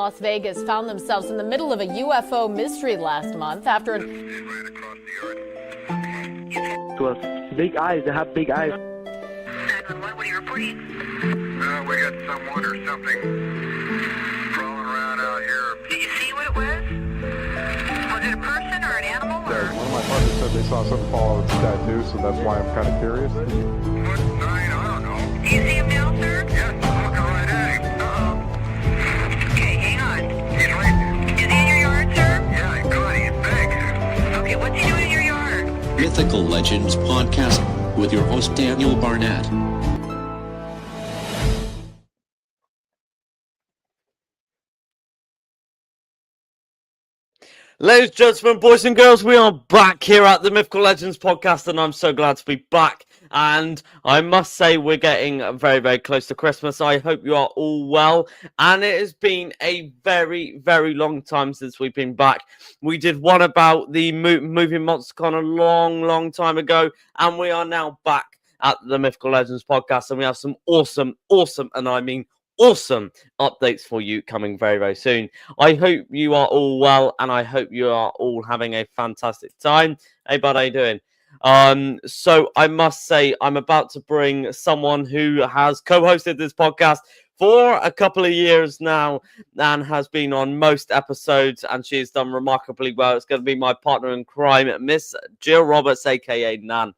Las Vegas found themselves in the middle of a UFO mystery last month after Right across the yard. To us, big eyes. They have big eyes. 911, what are you reporting? We got someone or something crawling around out here. Did you see what it was? Was it a person or an animal? One of my partners said they saw something fall out of the statue, so that's why I'm kind of curious. What sign? I don't know. Do you see him now, sir? Yes, I'm looking right at him. Okay, hang on. He's right. Is he in your yard, sir? Yeah, good. He's big. Okay, what's he doing in your yard? Mythical Legends podcast with your host Daniel Barnett. Ladies and gentlemen, boys and girls, we are back here at the Mythical Legends podcast, and I'm so glad to be back. And I must say, we're getting very, very close to Christmas. I hope you are all well. And it has been a very, very long time since we've been back. We did one about the movie MonsterCon a long, long time ago, and we are now back at the Mythical Legends podcast, and we have some awesome, and I mean awesome updates for you coming very, very soon. I hope you are all well, and I hope you are all having a fantastic time. Hey, bud, how you doing? So I must say, I'm about to bring someone who has co-hosted this podcast for a couple of years now and has been on most episodes, and she has done remarkably well. It's going to be my partner in crime, Miss Jill Roberts, aka Nan.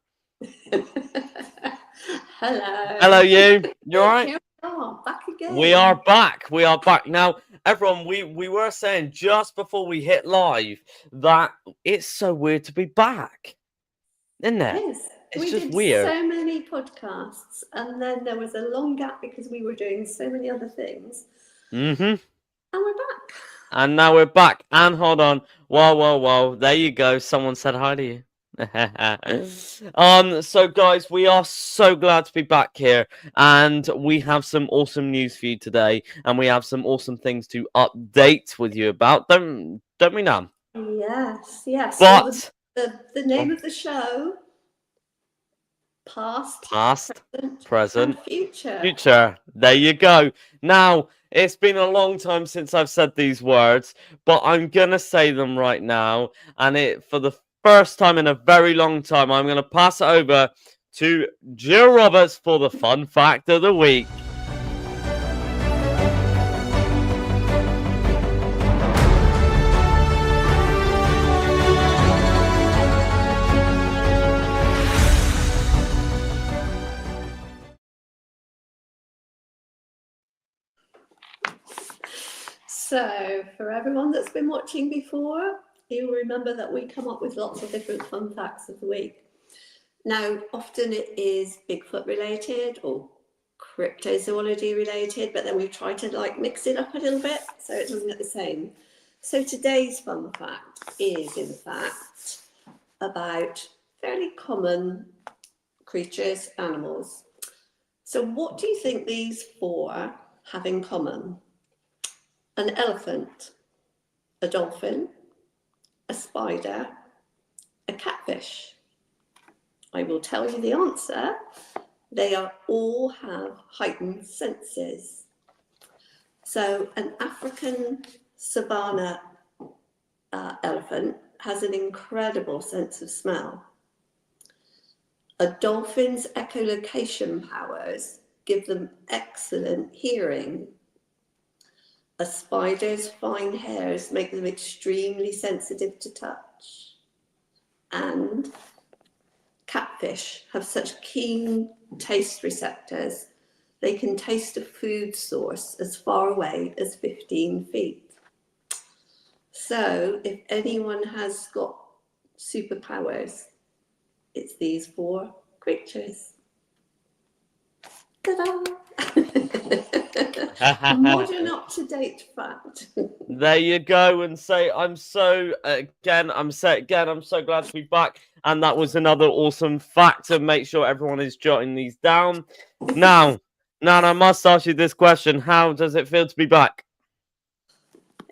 Hello, you. You all right? Oh, back again. We are back. We are back. Now, everyone, we were saying just before we hit live that it's so weird to be back. Isn't it? It is. It's we just did weird. So many podcasts, and then there was a long gap because we were doing so many other things. Mm-hmm. And we're back. And now we're back. And hold on. Whoa. There you go. Someone said hi to you. So guys, we are so glad to be back here, and we have some awesome news for you today, and we have some awesome things to update with you about. Don't we, Nan? Yes. But So the name of the show: Past, present, and future. Future. There you go. Now, it's been a long time since I've said these words, but I'm gonna say them right now, and for the first time in a very long time, I'm going to pass it over to Jill Roberts for the fun fact of the week. So, for everyone that's been watching before, you'll remember that we come up with lots of different fun facts of the week. Now, often it is Bigfoot related or cryptozoology related, but then we try to mix it up a little bit so it doesn't get the same. So today's fun fact is, in fact, about fairly common creatures, animals. So what do you think these four have in common? An elephant, a dolphin, a spider, a catfish. I will tell you the answer. They all have heightened senses. So an African savanna elephant has an incredible sense of smell. A dolphin's echolocation powers give them excellent hearing. A spider's fine hairs make them extremely sensitive to touch. And catfish have such keen taste receptors, they can taste a food source as far away as 15 feet. So if anyone has got superpowers, it's these four creatures. Ta-da! A modern up-to-date fact. There you go. And I'm so glad to be back. And that was another awesome fact, and make sure everyone is jotting these down. Now, I must ask you this question. How does it feel to be back?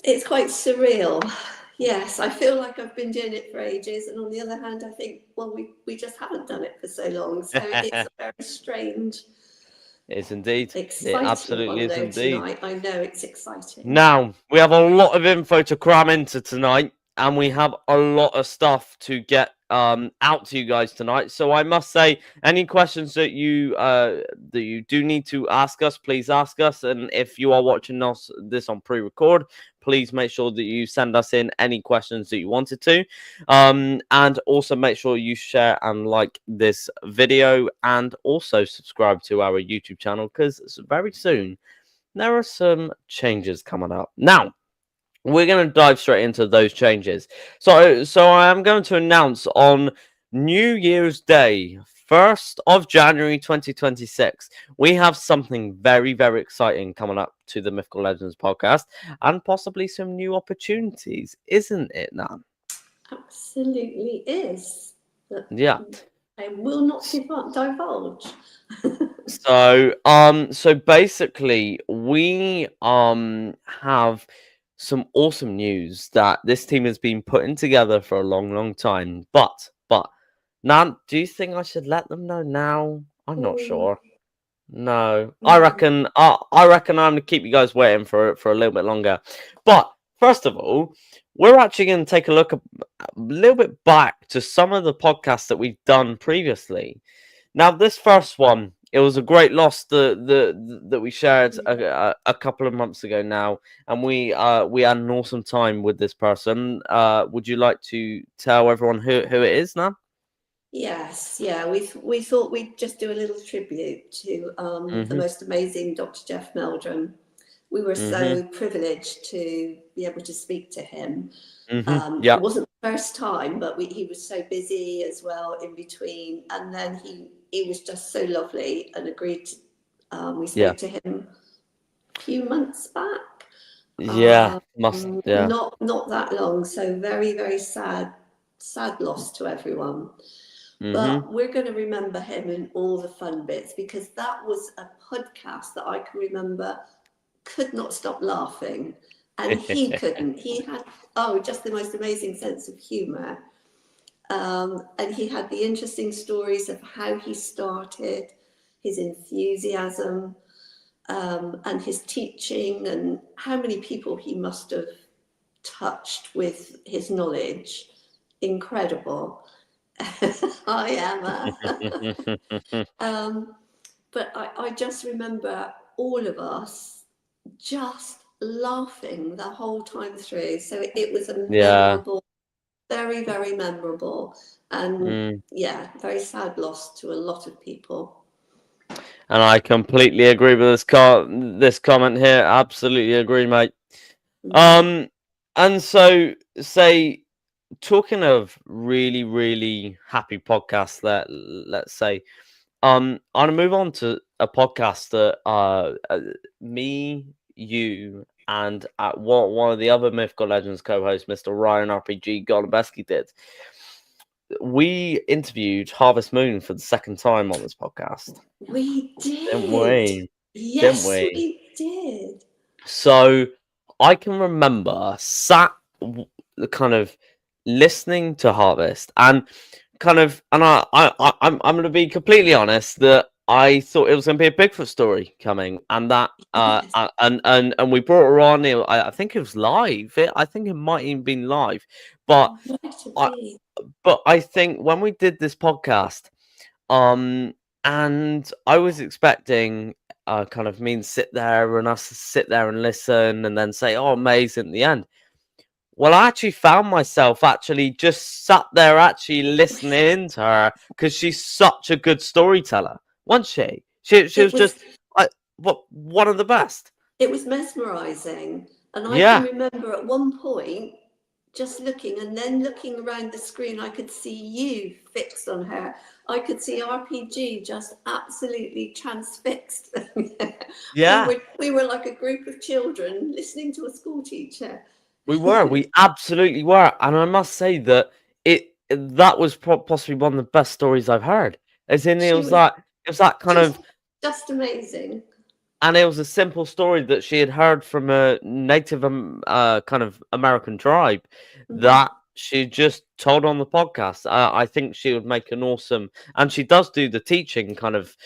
It's quite surreal. Yes, I feel like I've been doing it for ages. And on the other hand, I think, well, we just haven't done it for so long. So it's a very strange It is indeed. It Exciting absolutely one is though indeed. tonight. I know it's exciting. Now, we have a lot of info to cram into tonight, and we have a lot of stuff to get out to you guys tonight. So I must say, any questions that you do need to ask us, please ask us. And if you are watching this on pre-record, please make sure that you send us in any questions that you wanted to. And also make sure you share and like this video, and also subscribe to our YouTube channel, because very soon there are some changes coming up. Now, we're going to dive straight into those changes. So I am going to announce on New Year's Day, 1st of January 2026, we have something very, very exciting coming up to the Mythical Legends podcast, and possibly some new opportunities, isn't it, Nan? Absolutely is. But Yeah. I will not divulge. So basically, we have some awesome news that this team has been putting together for a long, long time. But Nan, do you think I should let them know now? I'm not sure. No, I reckon I'm gonna keep you guys waiting for a little bit longer. But first of all, we're actually going to take a look a little bit back to some of the podcasts that we've done previously. Now, this first one, it was a great loss that we shared a couple of months ago now, and we had an awesome time with this person. Would you like to tell everyone who it is now? Yes, yeah, we thought we'd just do a little tribute to the most amazing Dr. Jeff Meldrum. We were so privileged to be able to speak to him. Yeah. It wasn't the first time, but he was so busy as well in between. And then he was just so lovely and agreed to, we spoke to him a few months back. Yeah, yeah. Not that long. So very, very sad loss to everyone. But we're going to remember him in all the fun bits, because that was a podcast that I can remember could not stop laughing. And he couldn't. He had, just the most amazing sense of humour. And he had the interesting stories of how he started, his enthusiasm, and his teaching, and how many people he must have touched with his knowledge. Incredible. Hi, Emma. But I just remember all of us just laughing the whole time through. So it was a memorable, very, very memorable, and very sad loss to a lot of people. And I completely agree with this comment here. Absolutely agree, mate. And so talking of really, really happy podcasts, let's say, I'm gonna move on to a podcast that me, you, and one of the other Mythical Legends co-hosts, Mr. Ryan RPG Golubeski, did. We interviewed Harvest Moon for the second time on this podcast. We did. Didn't we? Yes, Didn't we? we did. So I can remember kind of listening to Harvest, and I'm going to be completely honest that I thought it was going to be a Bigfoot story coming, and that and we brought her on. I think it was live. I think it might even been live, but I think when we did this podcast, and I was expecting kind of me to sit there and us to sit there and listen and then say, "Oh, amazing!" at the end. Well, I actually found myself actually just sat there actually listening to her, because she's such a good storyteller, wasn't she? She was just one of the best. It was mesmerizing, and I can remember at one point just looking, and then looking around the screen, I could see you fixed on her. I could see RPG just absolutely transfixed. We were like a group of children listening to a school teacher. We absolutely were, and I must say that that was possibly one of the best stories I've heard. As in, it was that kind of just amazing. And it was a simple story that she had heard from a native kind of American tribe that she just told on the podcast. I think she would make an awesome, and she does do the teaching kind of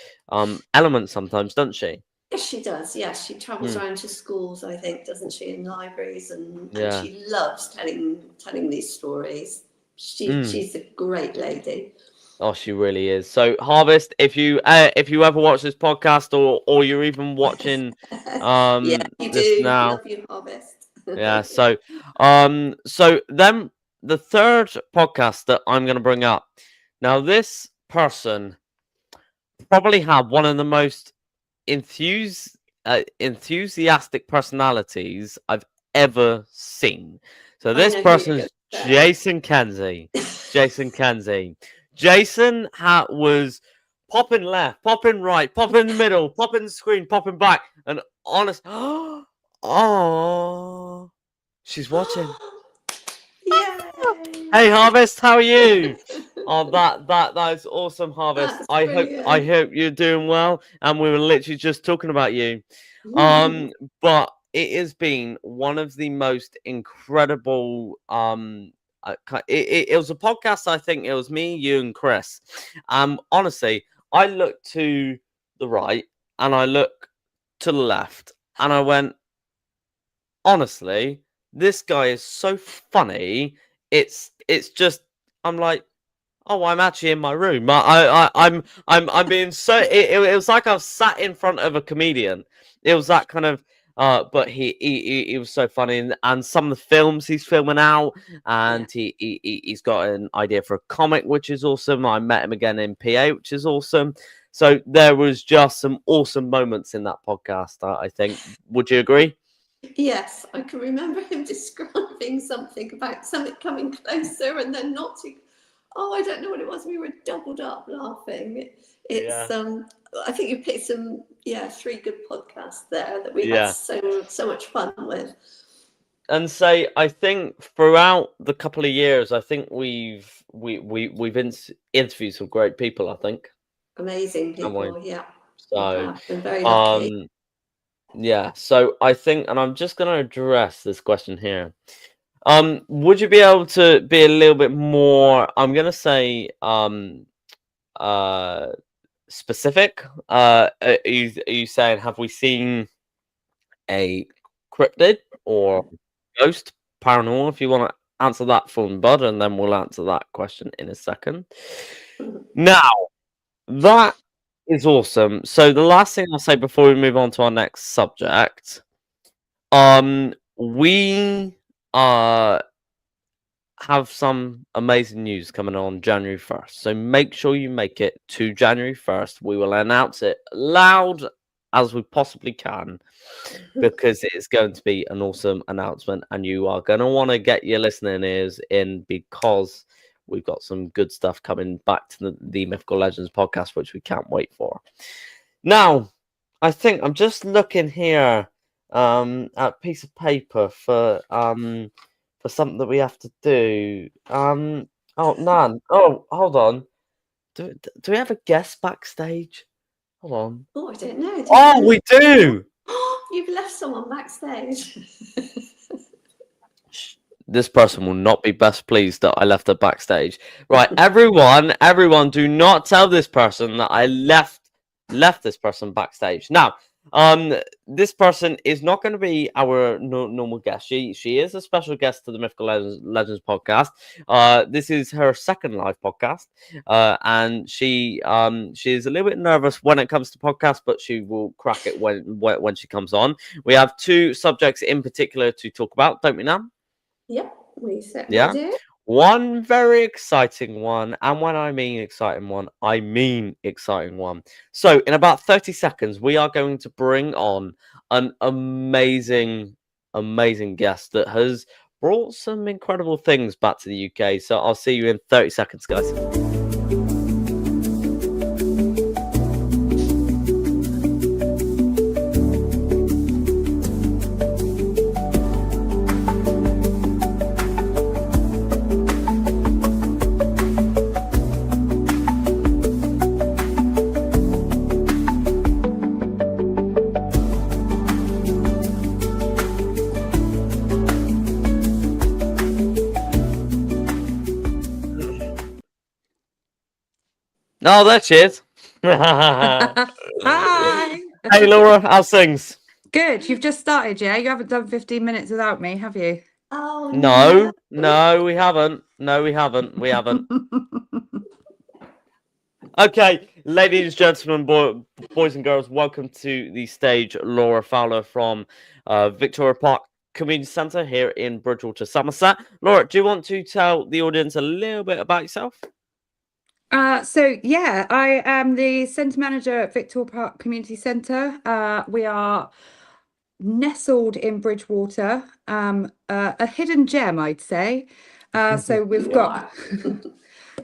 element sometimes, doesn't she? Yes, she does. Yes, she travels Mm. around to schools, I think, doesn't she, in libraries, and Yeah. she loves telling these stories. Mm. She's a great lady. Oh, she really is. So, Harvest, if you ever watch this podcast, or you're even watching Yeah, you this do. now, Love you, Harvest. yeah. So then the third podcast that I'm going to bring up now, this person probably had one of the most enthusiastic personalities I've ever seen. So I this know who you're person's gonna say. Jason Kenzie. Jason Kenzie. Jason was popping left, popping right, popping in the middle, popping the screen, popping back, and honest. Oh, she's watching. Yay! Hey, Harvest, how are you? Oh, that is awesome, Harvest. That's I brilliant. hope you're doing well. And we were literally just talking about you. But it has been one of the most incredible. It was a podcast. I think it was me, you, and Chris. Honestly, I looked to the right and I looked to the left, and I went, honestly, this guy is so funny. It's just, I'm like, oh, I'm actually in my room. I'm being so. It was like I was sat in front of a comedian. It was that kind of. But he was so funny, and some of the films he's filming out, and he's got an idea for a comic, which is awesome. I met him again in PA, which is awesome. So there was just some awesome moments in that podcast. I think. Would you agree? Yes, I can remember him describing something about something coming closer and then not to. Oh, I don't know what it was. We were doubled up laughing. It's I think you picked some 3 good podcasts there that we had so much fun with. And say, I think throughout the couple of years, I think we've interviewed some great people. I think Amazing people, yeah. So been very lucky. Yeah, so I think, and I'm just going to address this question here. Would you be able to be a little bit more, I'm going to say, specific? Are you saying, have we seen a cryptid or ghost, paranormal? If you want to answer that for me, Bud, and then we'll answer that question in a second. Now, that is awesome. So the last thing I'll say before we move on to our next subject, we have some amazing news coming on January 1st. So make sure you make it to January 1st. We will announce it loud as we possibly can, because it's going to be an awesome announcement, and you are going to want to get your listening ears in, because we've got some good stuff coming back to the Mythical Legends podcast, which we can't wait for. Now, I think I'm just looking here at a piece of paper for something that we have to do. Oh, Nan. Oh, hold on. Do we have a guest backstage? Hold on. Oh, I don't know. Oh, we do. You've left someone backstage. This person will not be best pleased that I left her backstage. Right, everyone, do not tell this person that I left this person backstage. Now, this person is not going to be our normal guest. She is a special guest to the Mythical Legends podcast. This is her second live podcast, and she is a little bit nervous when it comes to podcasts, but she will crack it when she comes on. We have 2 subjects in particular to talk about, don't we, Nam? Yep, we certainly do. One very exciting one, and when I mean exciting one, I mean exciting one. So in about 30 seconds, we are going to bring on an amazing guest that has brought some incredible things back to the UK. So I'll see you in 30 seconds, guys. No, there she is. Hey, Hi. Laura, how's things? Good. You've just started, yeah? You haven't done 15 minutes without me, have you? Oh No, no, we haven't. No, we haven't. We haven't. Okay, ladies and gentlemen, boys and girls, welcome to the stage. Laura Fowler from Victoria Park Community Centre here in Bridgewater, Somerset. Laura, do you want to tell the audience a little bit about yourself? Yeah, I am the centre manager at Victoria Park Community Centre. We are nestled in Bridgewater, a hidden gem, I'd say. So we've got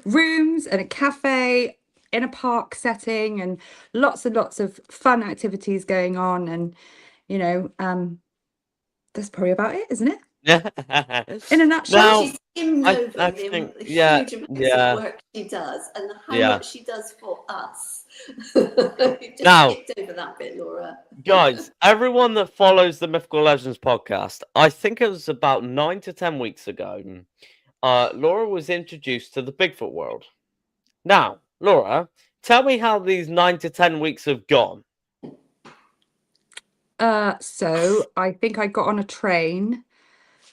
rooms and a cafe in a park setting and lots of fun activities going on. And, that's probably about it, isn't it? Yeah. In a nutshell. Now, She skimmed over I the think, huge yeah, amounts of work she does and how yeah. much she does for us. You just Now- skipped over that bit, Laura. Guys, everyone that follows the Mythical Legends podcast, I think it was about 9 to 10 weeks ago, Laura was introduced to the Bigfoot world. Now, Laura, tell me how these 9 to 10 weeks have gone. So I think I got on a train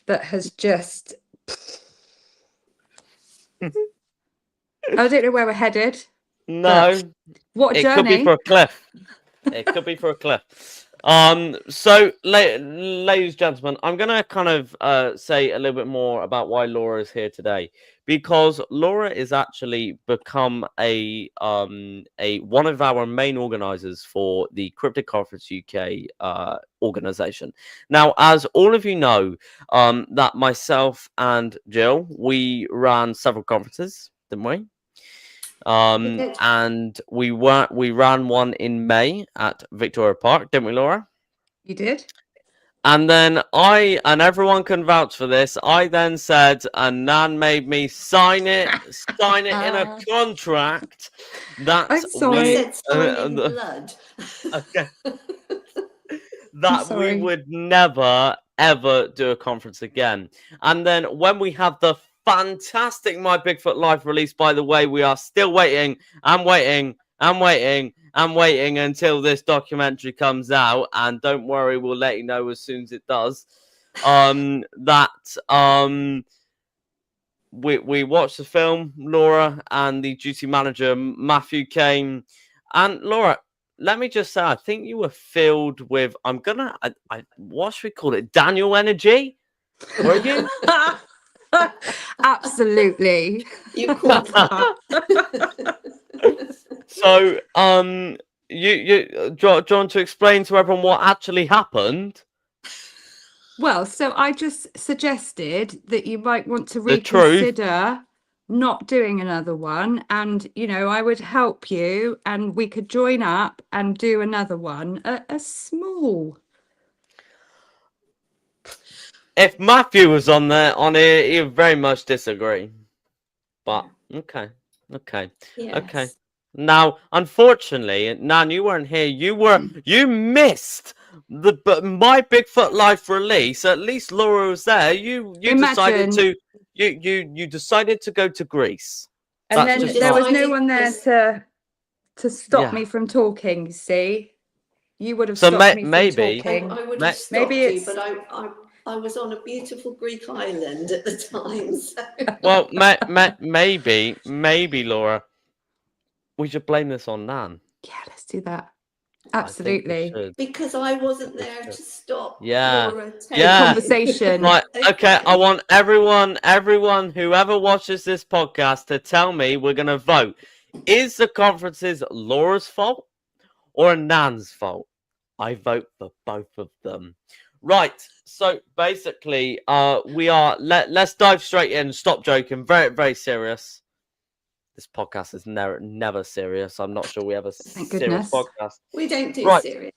that has just I don't know where we're headed. No, What a it could be journey. for a cliff. It could be for a cliff. So, ladies and gentlemen, I'm gonna kind of say a little bit more about why Laura is here today, because Laura is actually become a one of our main organisers for the Cryptic Conference UK organisation. Now, as all of you know, that myself and Jill, we ran several conferences, didn't we? And we ran one in May at Victoria Park, didn't we, Laura? You did? And then and everyone can vouch for this, I then said, and Nan made me sign it in a contract that I'm sorry. I said sign in blood. Okay. I'm That we sorry. would never ever do a conference again. And then when we have the fantastic My Bigfoot Life release, by the way, we are still waiting and waiting and waiting and waiting until this documentary comes out. And don't worry, we'll let you know as soon as it does. We watched the film, Laura, and the duty manager Matthew came. And Laura, let me just say, I think you were filled with, what should we call it? Daniel energy? Were you? Absolutely. You called that. So, do you want to explain to everyone what actually happened? Well, so I just suggested that you might want to The truth. reconsider not doing another one, and I would help you, and we could join up and do another one, a small. If Matthew was on here, he would very much disagree. But okay. Yes. Now, unfortunately, Nan, you weren't here. You missed the My Bigfoot Life release. At least Laura was there. You decided to you decided to go to Greece. And That's then just there was not- no one there to stop me from talking. You see, you would have So stopped me maybe- from talking. I would Ma- have stopped maybe you, it's- but I was on a beautiful Greek island at the time. So. Well, maybe Laura, we should blame this on Nan. Yeah, let's do that. I think we Absolutely. should. Because I wasn't there to stop Yeah. Laura Yeah. Conversation. Right, okay, I want everyone, whoever watches this podcast, to tell me, we're going to vote. Is the conferences Laura's fault or Nan's fault? I vote for both of them. Right, so basically, let's dive straight in. Stop joking. Very, very serious. This podcast is never serious. I'm not sure we have a Thank serious goodness. podcast. We don't do Right. serious.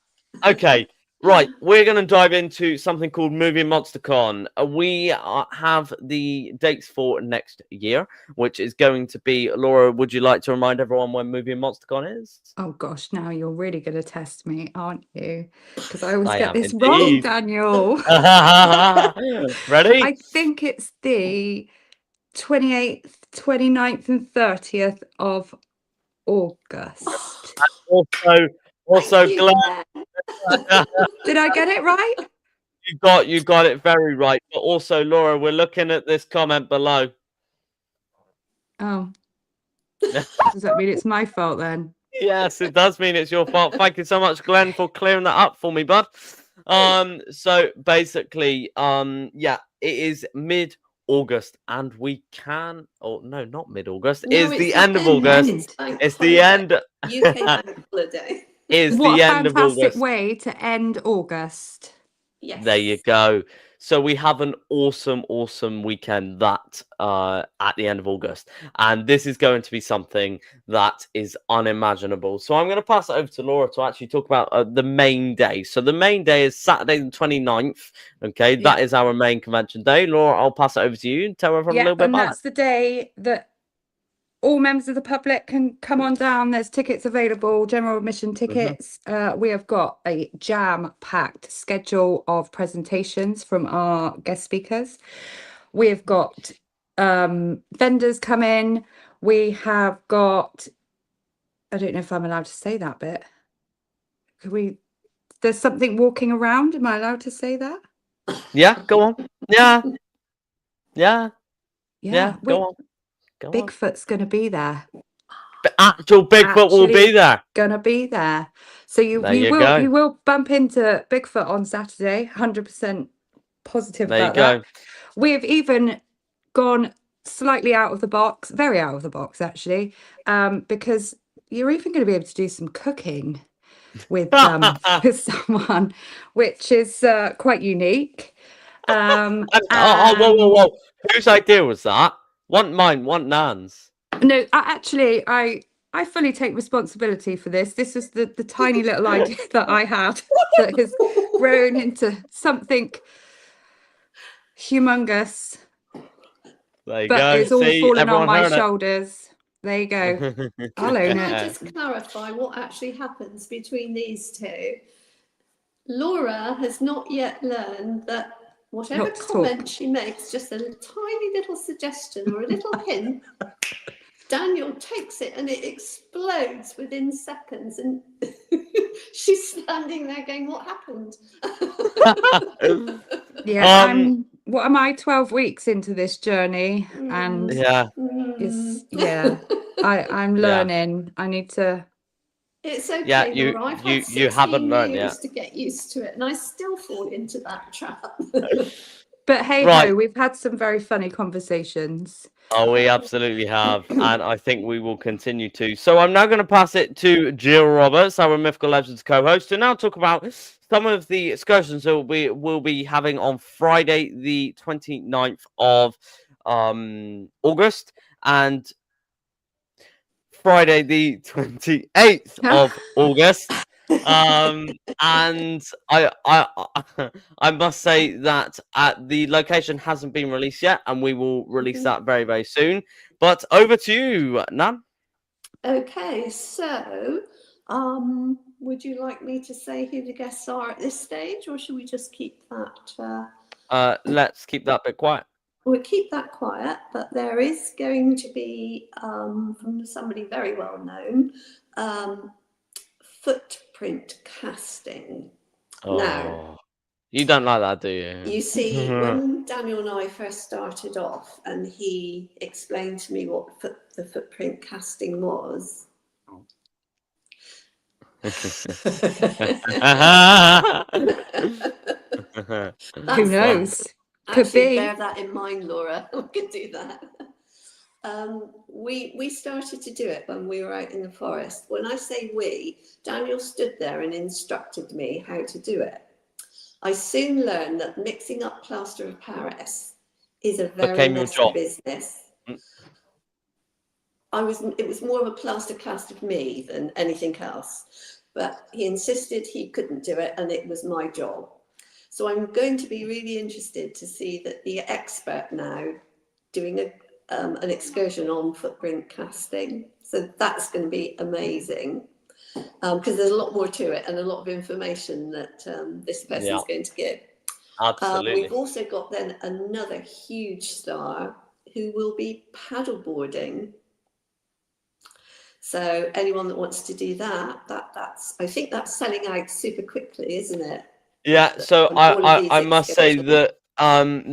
Okay, right. We're going to dive into something called Movie MonsterCon. We have the dates for next year, which is going to be, Laura, would you like to remind everyone when Movie MonsterCon is? Oh gosh, now you're really going to test me, aren't you? Because I always I get am this wrong, indeed. Daniel. Ready? I think it's the 28th, 29th and 30th of August. Also, Thank you, Glenn, Glenn. Did I get it right? you got it very right. But also, Laura, we're looking at this comment below. Oh, does that mean it's my fault then? Yes, it does mean it's your fault. Thank you so much, Glenn, for clearing that up for me, bud. So basically, yeah, it is mid-August, and we can. Oh no, not mid-August. No, It's it's the the end of end. August. It's bank It's the holiday. end. UK bank holiday. Is What the a end of fantastic August. way to end August. Yes. There you go. So we have an awesome weekend that at the end of August, and this is going to be something that is unimaginable. So I'm going to pass it over to Laura to actually talk about the main day. So the main day is Saturday the 29th. Okay, that is our main convention day. Laura, I'll pass it over to you and tell everyone a little bit And about that's the day that all members of the public can come on down. There's tickets available, general admission tickets. We have got a jam-packed schedule of presentations from our guest speakers. We have got vendors come in. We have got, I don't know if I'm allowed to say that bit. There's something walking around. Am I allowed to say that? Yeah, go on. Yeah. Go on. Bigfoot's going to be there. Actual Bigfoot will be there. Gonna be there. So you will bump into Bigfoot on Saturday. 100% positive There you about that. go. We have even gone slightly out of the box, very out of the box actually, because you're even going to be able to do some cooking with with someone, which is quite unique. Whoa. Whose idea was that? Want mine, want Nan's. No, I fully take responsibility for this. This is the tiny little idea that I had that has grown into something humongous. There you but go. it's all See, fallen on everyone my heard it. shoulders. There you go. I'll own Can I it. just clarify what actually happens between these two? Laura has not yet learned that whatever Not to comment talk. she makes, just a tiny little suggestion or a little hint, Daniel takes it and it explodes within seconds, and she's standing there going, "What happened?" Yeah, what am I, 12 weeks into this journey? And yeah, I'm learning. I need to. It's okay, yeah, Laura. I've had 16 you haven't learned years yet. to get used to it, and I still fall into that trap. But hey Right. ho, we've had some very funny conversations. Oh, we absolutely have, and I think we will continue to. So I'm now going to pass it to Jill Roberts, our Mythical Legends co-host, to now talk about some of the excursions that we will be having on Friday, the 29th of August, and Friday, the 28th of August. And I must say that the location hasn't been released yet, and we will release that very soon. But over to you, Nan. Okay, so would you like me to say who the guests are at this stage, or should we just keep that? Let's keep that bit quiet. We'll keep that quiet, but there is going to be from somebody very well known, footprint casting. Oh, now, you don't like that, do you? You see, when Daniel and I first started off, and he explained to me what the footprint casting was. Who knows? Could Actually, be. bear that in mind, Laura. We could do that. We started to do it when we were out in the forest. When I say we, Daniel stood there and instructed me how to do it. I soon learned that mixing up plaster of Paris is a very messy business. It was more of a plaster cast of me than anything else, but he insisted he couldn't do it, and it was my job. So I'm going to be really interested to see that the expert now doing an excursion on footprint casting. So that's going to be amazing. Because there's a lot more to it and a lot of information that this person is going to give. Absolutely. We've also got then another huge star who will be paddleboarding. So anyone that wants to do that's I think that's selling out super quickly, isn't it? Yeah, so On all of these I must say excursions.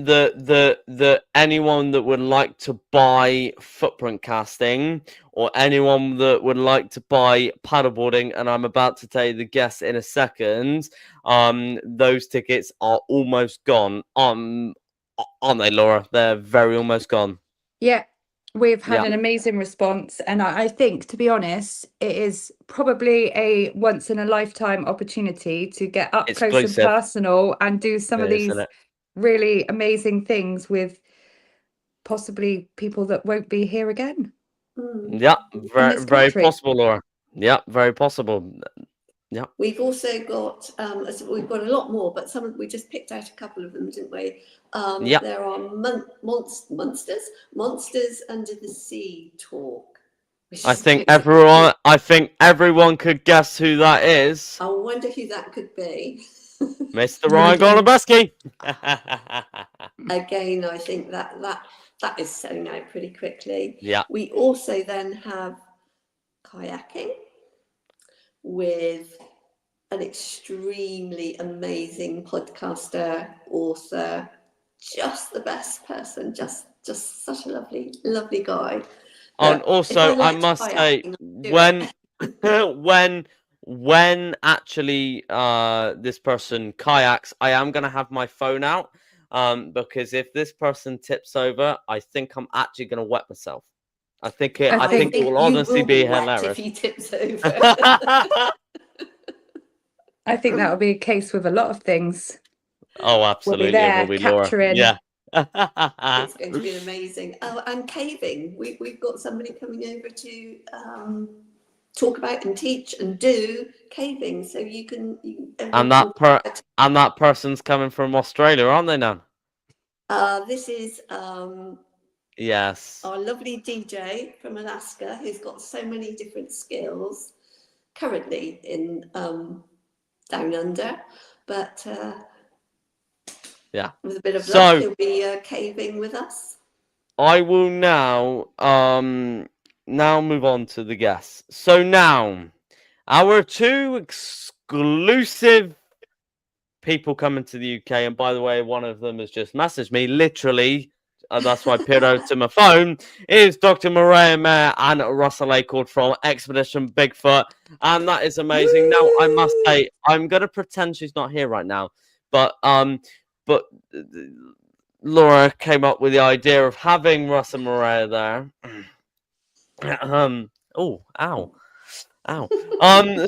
that the anyone that would like to buy footprint casting or anyone that would like to buy paddleboarding, and I'm about to tell you the guess in a second, those tickets are almost gone. Aren't they, Laura? They're very almost gone. Yeah, we've had Yeah, an amazing response, and I think, to be honest, it is probably a once in a lifetime opportunity to get up close and exclusive, personal and do some of isn't these it? really amazing things with possibly people that won't be here again Yeah, in very this very country. possible, Laura. Yeah, very possible. Yeah, We've also got we've got a lot more, but we just picked out a couple of them, didn't we? yeah. There are monsters under the sea talk, which is quite exciting. I think everyone could guess who that is. I wonder who that could be. Mr. Yeah, I Ryan do. Golobeski. Again, I think that is selling out pretty quickly. Yeah. We also then have kayaking with an extremely amazing podcaster, author, just the best person, just such a lovely guy. And That if I also, I liked must say, kayaking, I'd do it. when actually this person kayaks, I am gonna have my phone out. Because if this person tips over, I think I'm actually gonna wet myself. I think I I it think think will you honestly will be be wet if hilarious. he tips over. I think that will be a case with a lot of things. Oh, We'll be absolutely, it will there be Laura. capturing. Yeah. It's going to be amazing. Oh, and caving. We've got somebody coming over to talk about and teach and do caving, so And everyone that person's coming from Australia, aren't they now? this is Yes. our lovely DJ from Alaska, who's got so many different skills, currently in Down Under, but Yeah. with a bit of luck, So he'll be caving with us. I will now move on to the guests. So now our two exclusive people coming to the UK, and by the way, one of them has just messaged me literally. That's why I peered over to my phone. Is Dr. Maria Mayer and Russell Acord from Expedition Bigfoot, and that is amazing. Now I must say, I'm gonna pretend she's not here right now, but Laura came up with the idea of having Russ and Maria there. Oh, ow. Ow. And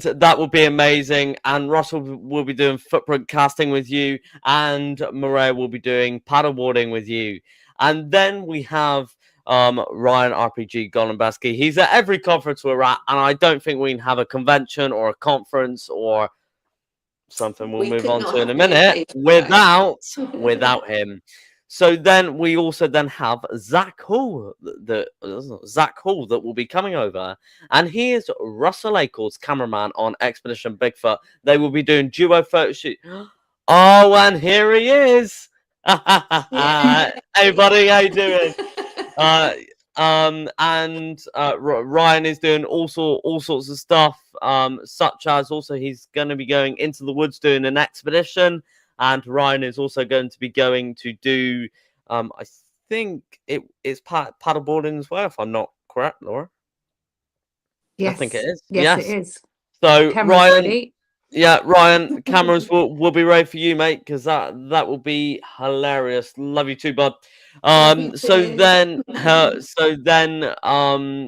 that will be amazing. And Russell will be doing footprint casting with you, and Maria will be doing paddleboarding with you. And then we have Ryan RPG Golembeski. He's at every conference we're at, and I don't think we can have a convention or a conference or something we'll We move could on not to in a have the minute occasion without him. So then we also then have Zach Hall, Zach Hall that will be coming over, and he is Russell Acord's cameraman on Expedition Bigfoot. They will be doing duo photo shoot. Oh, and here he is. Hey, buddy, how you doing? Ryan is doing all sorts of stuff, such as also he's going to be going into the woods doing an expedition, and Ryan is also going to be going to do, I think it's paddleboarding as well, if I'm not correct, Laura. Yes. I think it is. Yes, it is. So Camera's Ryan, ready. yeah, Ryan, cameras will be ready for you, mate, because that will be hilarious. Love you too, bud. So then,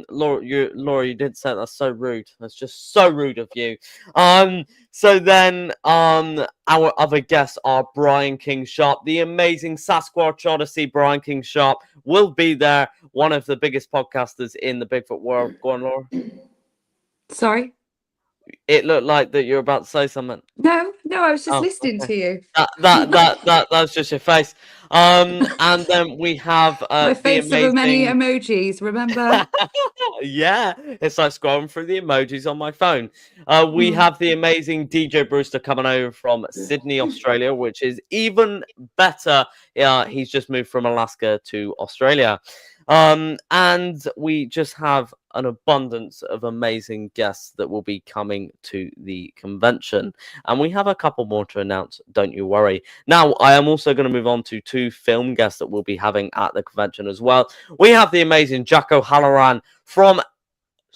Laura, you did say that's so rude. That's just so rude of you. So then, our other guests are Brian King Sharp, the amazing Sasquatch Odyssey. Brian King Sharp will be there, one of the biggest podcasters in the Bigfoot world. Go on, Laura. Sorry. It looked like that you're about to say something. No, I was just Oh, listening okay. to you. That's just your face. And then we have My the face of many amazing. emojis, remember? Yeah, it's like scrolling through the emojis on my phone. We Hmm. have the amazing DJ Brewster coming over from Sydney, Australia, which is even better. He's just moved from Alaska to Australia. And we just have an abundance of amazing guests that will be coming to the convention. And we have a couple more to announce, don't you worry. Now, I am also going to move on to 2 film guests that we'll be having at the convention as well. We have the amazing Jack O'Halloran from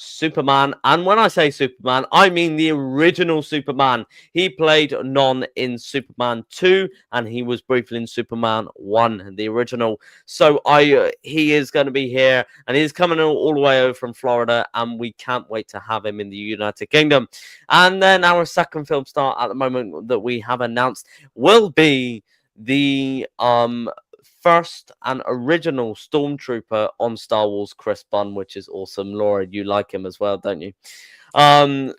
Superman, and when I say Superman, I mean the original Superman. He played Non in Superman 2, and he was briefly in Superman 1, the original. So he is going to be here, and he's coming all the way over from Florida, and we can't wait to have him in the United Kingdom. And then our second film star at the moment that we have announced will be the first and original stormtrooper on Star Wars, Chris Bunn, which is awesome. Laura, you like him as well, don't you?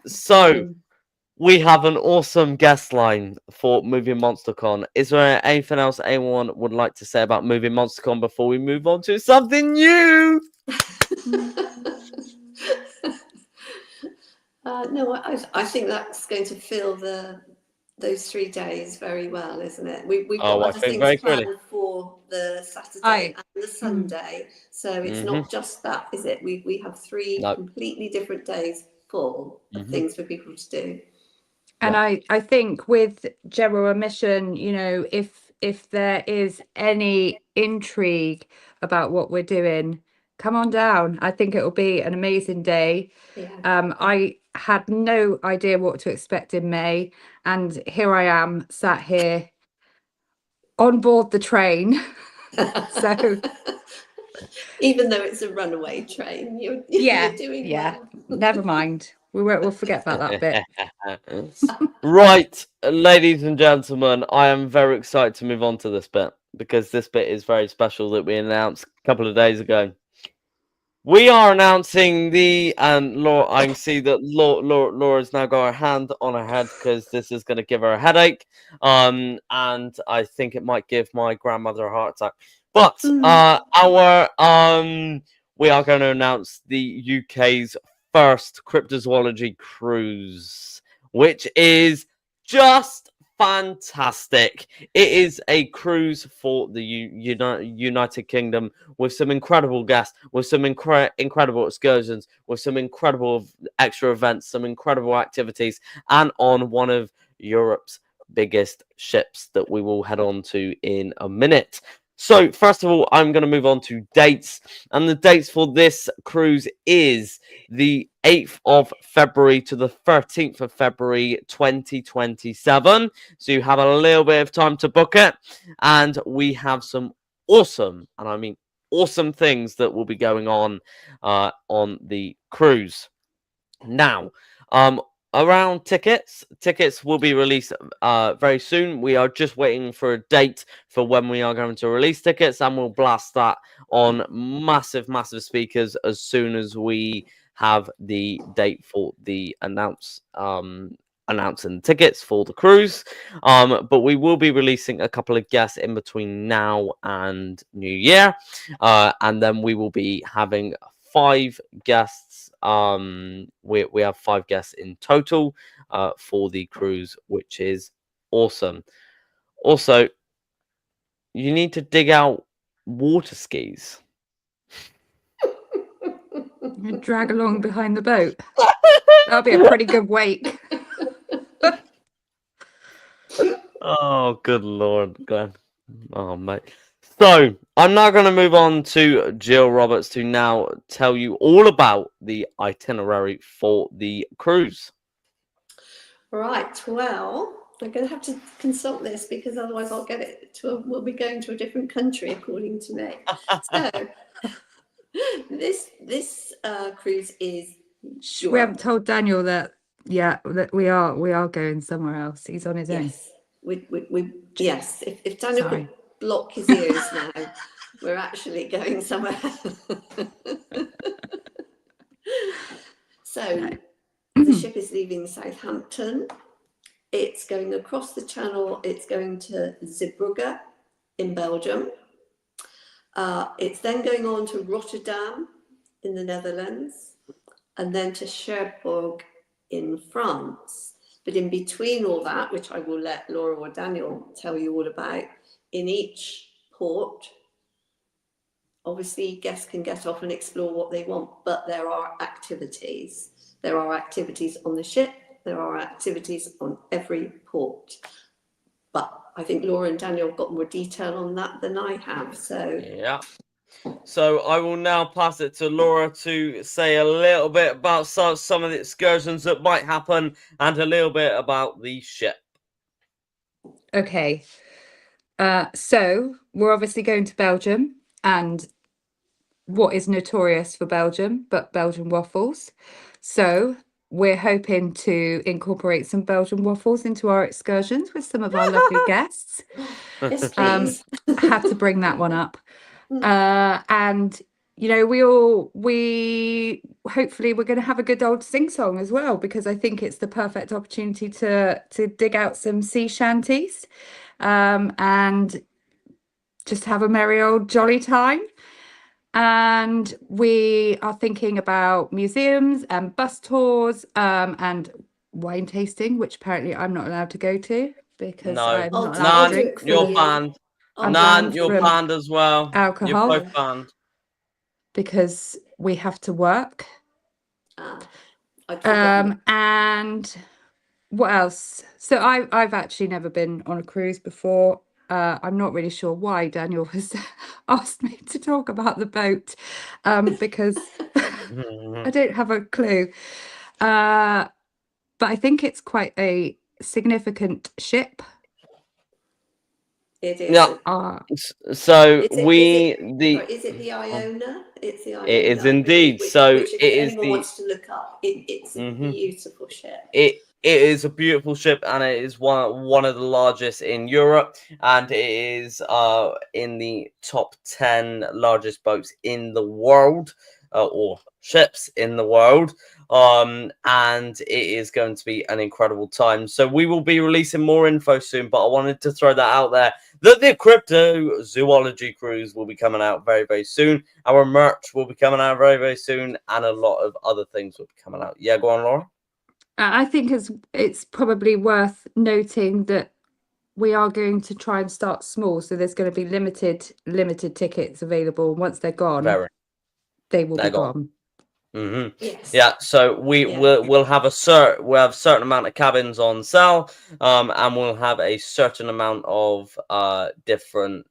So we have an awesome guest line for Movie MonsterCon. Is there anything else anyone would like to say about Movie MonsterCon before we move on to something new? No, I think that's going to fill those 3 days very well, isn't it? We've got other things planned for the Saturday and the Sunday, so it's not just that, is it? We have 3 completely different days full of things for people to do. And I think with general admission, you know, if there is any intrigue about what we're doing, come on down. I think it will be an amazing day. I had no idea what to expect in May, and here I am sat here on board the train. So even though it's a runaway train, you're doing well. Never mind. We'll forget about that bit. Right, ladies and gentlemen, I am very excited to move on to this bit because this bit is very special that we announced a couple of days ago. We are announcing and Laura, I can see that Laura's now got her hand on her head because this is going to give her a headache. And I think it might give my grandmother a heart attack. But we are going to announce the UK's first cryptozoology cruise, which is just fantastic. It is a cruise for the United Kingdom with some incredible guests, with some incredible excursions, with some incredible extra events, some incredible activities, and on one of Europe's biggest ships that we will head on to in a minute. So, first of all, I'm going to move on to dates. And the dates for this cruise is the 8th of February to the 13th of February, 2027. So you have a little bit of time to book it. And we have some awesome, and I mean awesome things that will be going on the cruise. Now, around tickets will be released very soon. We are just waiting for a date for when we are going to release tickets, and we'll blast that on massive speakers as soon as we have the date for the announcing tickets for the cruise. But we will be releasing a couple of guests in between now and New Year, and then we will be having 5 guests. We have 5 guests in total for the cruise, which is awesome. Also, you need to dig out water skis. Drag along behind the boat. That'll be a pretty good wake. Oh, good Lord, Glenn. Oh, mate. So, I'm now going to move on to Jill Roberts to now tell you all about the itinerary for the cruise. Right, well, I'm going to have to consult this because otherwise I'll get it we'll be going to a different country according to me. So, this cruise is... We haven't told Daniel that we are going somewhere else. He's on his own. Yes, if Daniel could block his ears now, we're actually going somewhere. So the ship is leaving Southampton. It's going across the channel. It's going to Zeebrugge in Belgium. It's then going on to Rotterdam in the Netherlands, and then to Cherbourg in France. But in between all that, which I will let Laura or Daniel tell you all about, in each port obviously guests can get off and explore what they want, but there are activities. There are activities on the ship. There are activities on every port. But I think Laura and Daniel have got more detail on that than I have. So Yeah. So I will now pass it to Laura to say a little bit about some of the excursions that might happen and a little bit about the ship. Okay. So we're obviously going to Belgium, and what is notorious for Belgium, but Belgian waffles. So we're hoping to incorporate some Belgian waffles into our excursions with some of our lovely guests. yes, please. Had to bring that one up. And you know, we hopefully we're going to have a good old sing song as well, because I think it's the perfect opportunity to dig out some sea shanties, and just have a merry old jolly time. And we are thinking about museums and bus tours, and wine tasting, which apparently I'm not allowed to go to because No, I'm not allowed I'll to do drink. it for you're you. banned. I'm Nan, banned you're from banned as well. You're alcohol both banned. because we have to work. I'd forgotten. And what else? So I've actually never been on a cruise before. I'm not really sure why Daniel has asked me to talk about the boat, because I don't have a clue. But I think it's quite a significant ship. It is. Yeah. So Is it the Iona? It's the Iona. It is I indeed. believe, So which if it is anyone wants to look up, it's a beautiful ship. It is a beautiful ship, and it is one of the largest in Europe, and it is in the top 10 largest boats in the world, or ships in the world. And it is going to be an incredible time. So we will be releasing more info soon, but I wanted to throw that out there that the cryptozoology cruise will be coming out very, very soon. Our merch will be coming out very, very soon, and a lot of other things will be coming out. Yeah, go on, Laura. I think it's probably worth noting that we are going to try and start small, so there's going to be limited tickets available. Once they're gone, they will be gone. Yes. Yeah, so we'll have a certain amount of cabins on sale, and we'll have a certain amount of different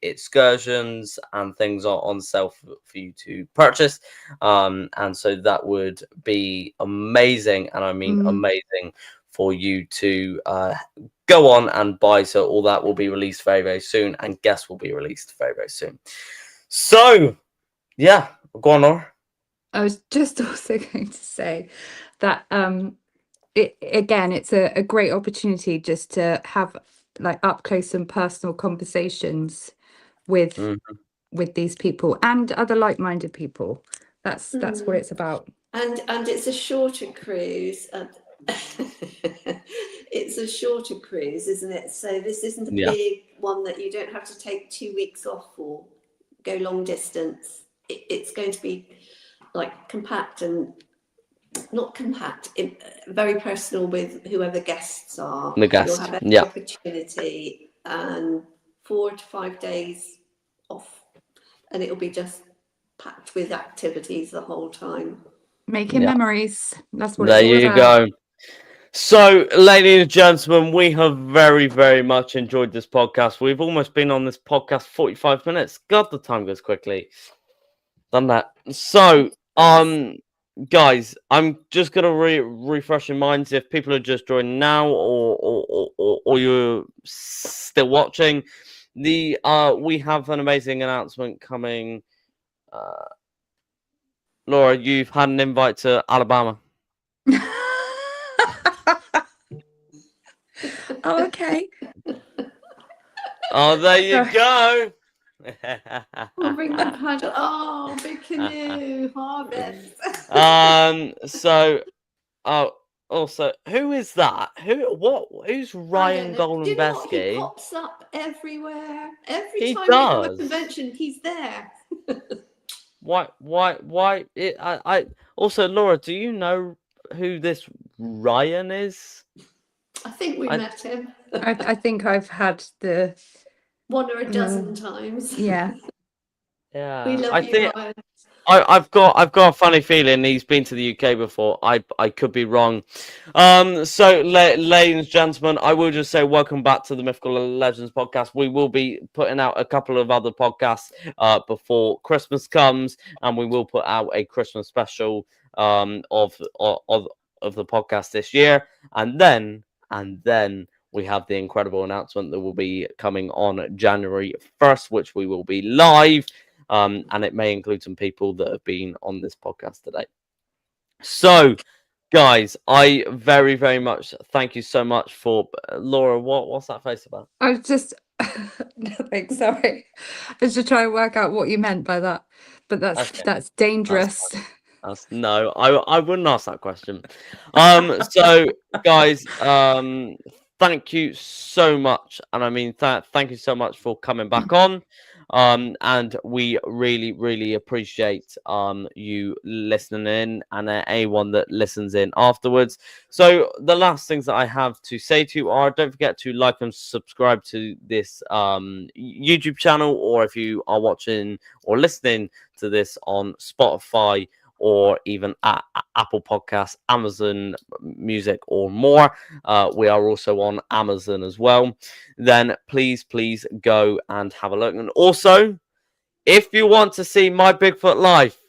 excursions and things on sale for you to purchase, and so that would be amazing, and I mean amazing, for you to go on and buy. So all that will be released very, very soon, and guests will be released very, very soon. So yeah, go on, Laura. I was just also going to say that it's a great opportunity just to have like up close and personal conversations with these people and other like-minded people. That's what it's about. And it's a shorter cruise. It's a shorter cruise, isn't it? So this isn't a big one that you don't have to take 2 weeks off for, go long distance. It's going to be like compact and not compact, very personal with whoever guests are. The guests, you'll have every opportunity, and 4 to 5 days off, and it'll be just packed with activities the whole time. Making memories. That's what there it's all you about. go. So, ladies and gentlemen, we have very, very much enjoyed this podcast. We've almost been on this podcast 45 minutes. God, the time goes quickly. Done that. So, guys, I'm just gonna refresh your minds if people are just joining now, or you're still watching. We have an amazing announcement coming. Laura, you've had an invite to Alabama. Oh, okay. Oh, there you go. We'll bring the paddle. Oh, big canoe, harvest. So, also, who is that? Who's Ryan Do you know what? He Goldenbesky? pops up everywhere. Every He time we have a does. convention, he's there. Why? I also, Laura, do you know who this Ryan is? I think we met him. I think I've had the 1 or a dozen times. yeah. Yeah, We love I you, think Ryan. I've got a funny feeling he's been to the UK before. I could be wrong. So ladies and gentlemen, I will just say welcome back to the Mythical Legends podcast. We will be putting out a couple of other podcasts before Christmas comes, and we will put out a Christmas special of the podcast this year, and then we have the incredible announcement that will be coming on January 1st, which we will be live. And it may include some people that have been on this podcast today. So, guys, I very, very much thank you so much for Laura. What's that face about? I was just nothing, sorry. I was just trying to work out what you meant by that. But that's Okay. dangerous. No, I wouldn't ask that question. So guys, thank you so much, and I mean thank you so much for coming back on. And we really, really appreciate you listening in, and anyone that listens in afterwards. So the last things that I have to say to you are: don't forget to like and subscribe to this YouTube channel, or if you are watching or listening to this on Spotify or even at Apple Podcasts, Amazon Music, or more. We are also on Amazon as well. Then please go and have a look. And also, if you want to see my Bigfoot life,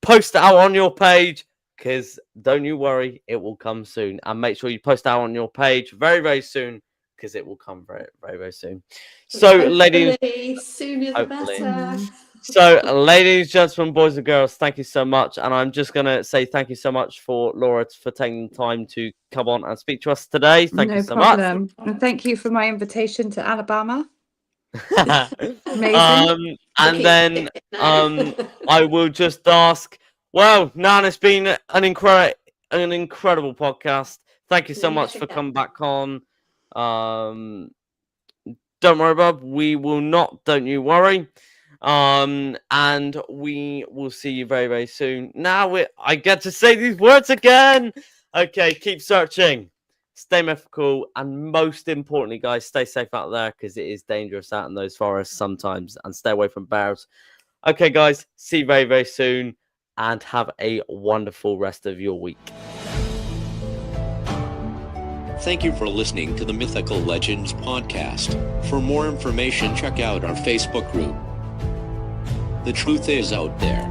post it out on your page, because don't you worry, it will come soon. And make sure you post out on your page very, very soon, because it will come very, very, very soon. So, ladies, sooner the better. So, ladies, gentlemen, boys and girls, thank you so much. And I'm just going to say thank you so much for Laura for taking the time to come on and speak to us today. Thank you so problem. And thank you for my invitation to Alabama. much. Amazing. And then I will just ask, well, Nan, it's been an incredible podcast. Thank you so much for coming back on. Don't worry, Bob. We will not. Don't you worry. And we will see you very, very soon. Now I get to say these words again. Okay, keep searching, stay mythical, and most importantly, guys, stay safe out there, because it is dangerous out in those forests sometimes, and stay away from bears. Okay, guys, see you very, very soon, and have a wonderful rest of your week. Thank you for listening to the Mythical Legends podcast. For more information, check out our Facebook group. The truth is out there.